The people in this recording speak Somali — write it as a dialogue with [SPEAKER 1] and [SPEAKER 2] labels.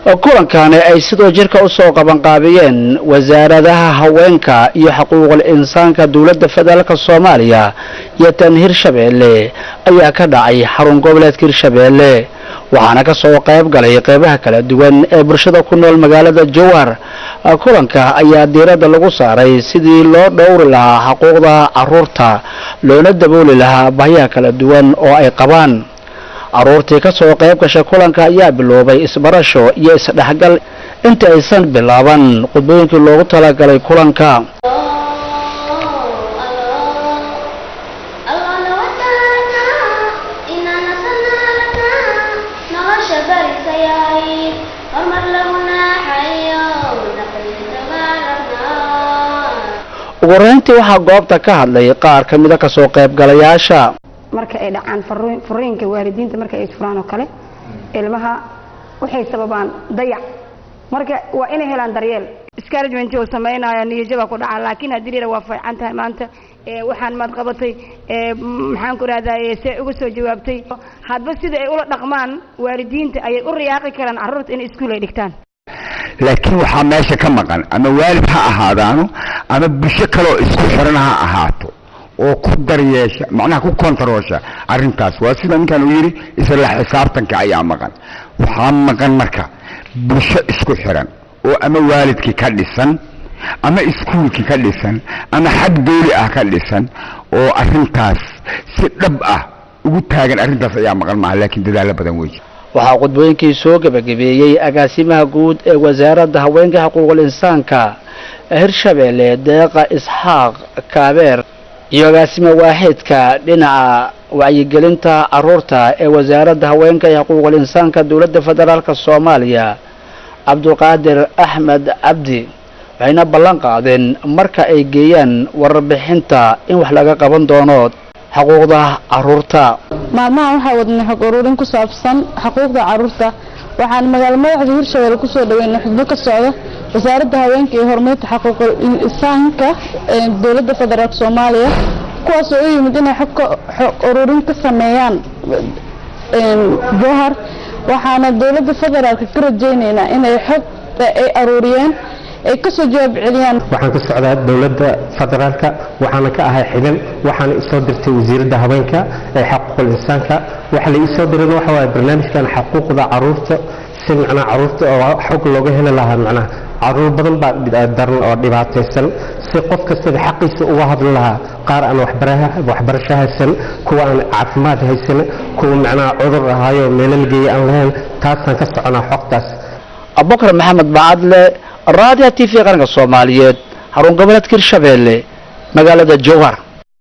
[SPEAKER 1] kulankan ay sidoo jirka u soo qaban qaabiyeen wasaaradaha haweenka iyo xuquuqul insaanka dawladda federaalka Soomaaliya iyo tan Hirshabeelle ayaa ka dhacay xarun goboleedka Hirshabeelle waxaana ka soo qayb galay qaybaha kala duwan ee bulshada ku nool magaalada Jowhar kulanka ayaa diiradda lagu saaray sidii loo dhowri lahaa xuquuqda carruurta loona dabooli lahaa baahiyaha kala duwan oo ay qabaan carruurtii ka soo qayb gashay kulanka ayaa biloobay isbarasho iyo isdhaxgal inta aysan bilaaban qodobooyinkii loogu talagalay kulanka ugu horeyntii waxaa goobta ka hadlay qaar ka mid ah ka soo qayb galayaasha
[SPEAKER 2] marka ay dhacaan fariinka waalidiinta marka ay furaan oo kale ilmaha waxay sababaan dayac marka waa inay helaan daryeel discouragement oo sameynaya niyadjaba ku dhaca laakiin hadii waa fiican tahay maanta waxaan maad qabatay maxaan ku raadayay si uga soo jawaabtay hadba sida ay ula dhaqmaan waalidiinta ay u riyaaqi karaan carruurta in iskuul ay dhigtaan
[SPEAKER 3] laakiin waxaa meesha ka maqan ama waalid ha ahaadaano ama bulsho kale oo isku xiran ha ahaato oo ku daryeesha macnaha ku kontaroosha arrintaas waa sida ninkan uu yiri isla xisaabtanka ayaa maqan waxaa maqan marka bulsho isku xiran oo ama waalidkii ka dhisan ama iskuulkii ka dhisan ama xag dawli ah ka dhisan oo arrintaas si dhab ah ugu taagan arrintaas ayaa maqan maaha laakiin dadaal badan weey
[SPEAKER 1] waxaa qodobooyinkii soo gabagabeeyay agaasimaha guud ee wasaaradda haweenka xuquuqul insaanka Hirshabeelle Deeqa Isxaaq Kaabeer iyo agaasima waaxidka dhinaca wacyigelinta carruurta ee wasaaradda haweenka iyo xuquuqul insaanka dawladda federaalka Soomaaliya Cabdulqaadir Axmed Cabdi waxayna ballan qaadeen marka ay geeyaan warbixinta in wax laga qaban doono xuquuqda carruurta
[SPEAKER 4] maalmaha waxaa wadnay xog ururin ku saabsan xuquuqda carruurta waxaan magaalada madaxda Hirshabeelle ku soo dhaweynay xubno ka socda wasaaradda haweenka iyo horumarinta xuquuqul insaanka ee dawladda federaalka Soomaaliya kuwaas oo yimid inay xog ururin ka sameeyaan Jowhar waxaana dawladda federaalka ka rajaynaynaa inay xog ay ururiyeen ay ka soo jawaab celiyaan
[SPEAKER 5] waxaan ka socdaa dawladda federaalka waxaana ka ahay xidhan waxaana isoo dirtay wasiiradda haweenka ee xuquuqul insaanka waxa la isoo diray waxa waa barnaamijkan xuquuqda carruurta si macna carruurta oo xog looga heli lahaa macna carruur badan baa daran oo dhibaataysan si qof kasta xaqiisa uga hadli lahaa qaar aan waxbarasho haysan kuwa aan caafimaad haysan kuwa macna cudur ahaayo meel la geeyay aan lahayn taasaan ka soconaa xogtaas
[SPEAKER 1] Abubakar Maxamed Baadle Radio TV qaranka Soomaaliyeed xarun goboleedka Hirshabeelle magaalada Jowhar